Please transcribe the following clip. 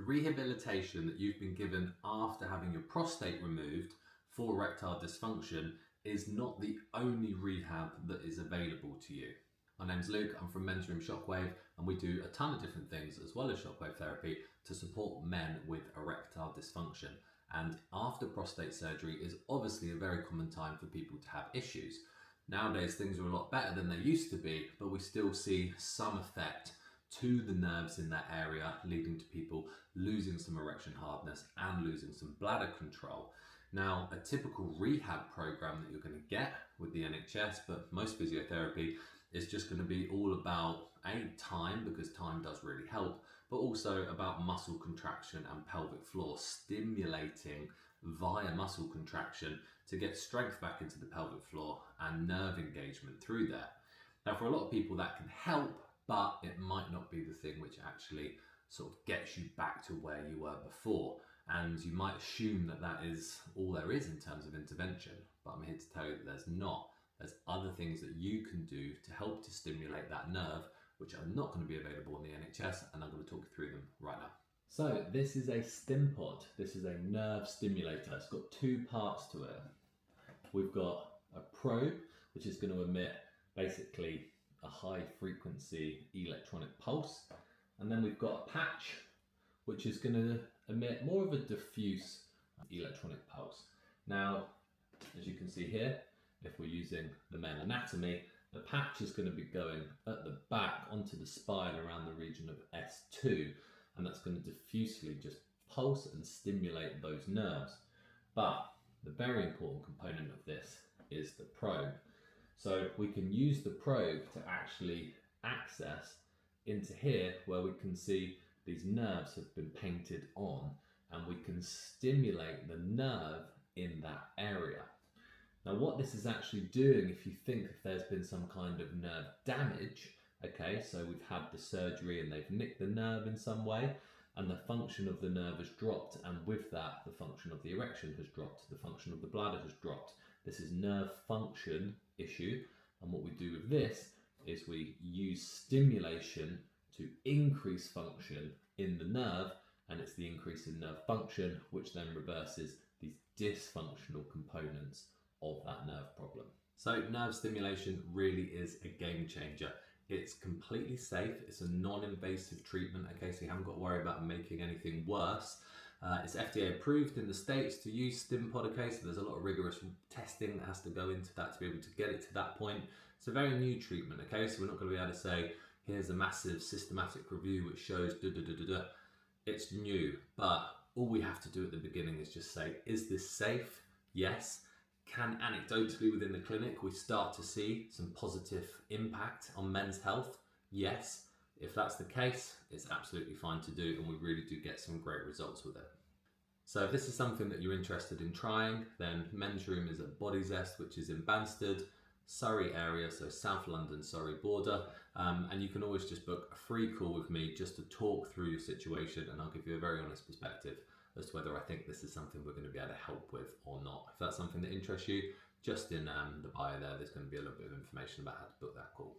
The rehabilitation that you've been given after having your prostate removed for erectile dysfunction is not the only rehab that is available to you. My name's Luke, I'm from Men's Room Shockwave, and we do a ton of different things as well as shockwave therapy to support men with erectile dysfunction. And after prostate surgery is obviously a very common time for people to have issues. Nowadays things are a lot better than they used to be, but we still see some effect to the nerves in that area, leading to people losing some erection hardness and losing some bladder control. Now, a typical rehab program that you're going to get with the NHS, but most physiotherapy, is just going to be all about time, because time does really help, but also about muscle contraction and pelvic floor stimulating via muscle contraction to get strength back into the pelvic floor and nerve engagement through there. Now, for a lot of people that can help, but it might not be the thing which actually sort of gets you back to where you were before. And you might assume that that is all there is in terms of intervention, but I'm here to tell you that there's not. There's other things that you can do to help to stimulate that nerve, which are not going to be available in the NHS, and I'm going to talk you through them right now. So this is a stim pod. This is a nerve stimulator. It's got two parts to it. We've got a probe, which is going to emit basically a high frequency electronic pulse, and then we've got a patch, which is going to emit more of a diffuse electronic pulse. Now, as you can see here, if we're using the male anatomy, the patch is going to be going at the back onto the spine around the region of S2, and that's going to diffusely just pulse and stimulate those nerves. But the very important component of this is the probe. So we can use the probe to actually access into here where we can see these nerves have been painted on, and we can stimulate the nerve in that area. Now, what this is actually doing, if you think if there's been some kind of nerve damage, okay, so we've had the surgery and they've nicked the nerve in some way, and the function of the nerve has dropped, and with that, the function of the erection has dropped, the function of the bladder has dropped. This is nerve function issue, and what we do with this is we use stimulation to increase function in the nerve, and it's the increase in nerve function which then reverses these dysfunctional components of that nerve problem. So nerve stimulation really is a game changer. It's completely safe, it's a non-invasive treatment, okay, so you haven't got to worry about making anything worse. It's FDA approved in the States to use stim pod, okay, so there's a lot of rigorous testing that has to go into that to be able to get it to that point. It's a very new treatment, okay, so we're not going to be able to say, here's a massive systematic review which shows da-da-da-da-da. It's new, but all we have to do at the beginning is just say, is this safe? Yes. Can anecdotally within the clinic we start to see some positive impact on men's health? Yes. If that's the case, it's absolutely fine to do, and we really do get some great results with it. So if this is something that you're interested in trying, then Men's Room is at Body Zest, which is in Banstead, Surrey area, so South London, Surrey border, and you can always just book a free call with me just to talk through your situation, and I'll give you a very honest perspective as to whether I think this is something we're going to be able to help with or not. If that's something that interests you, just in the bio there's going to be a little bit of information about how to book that call.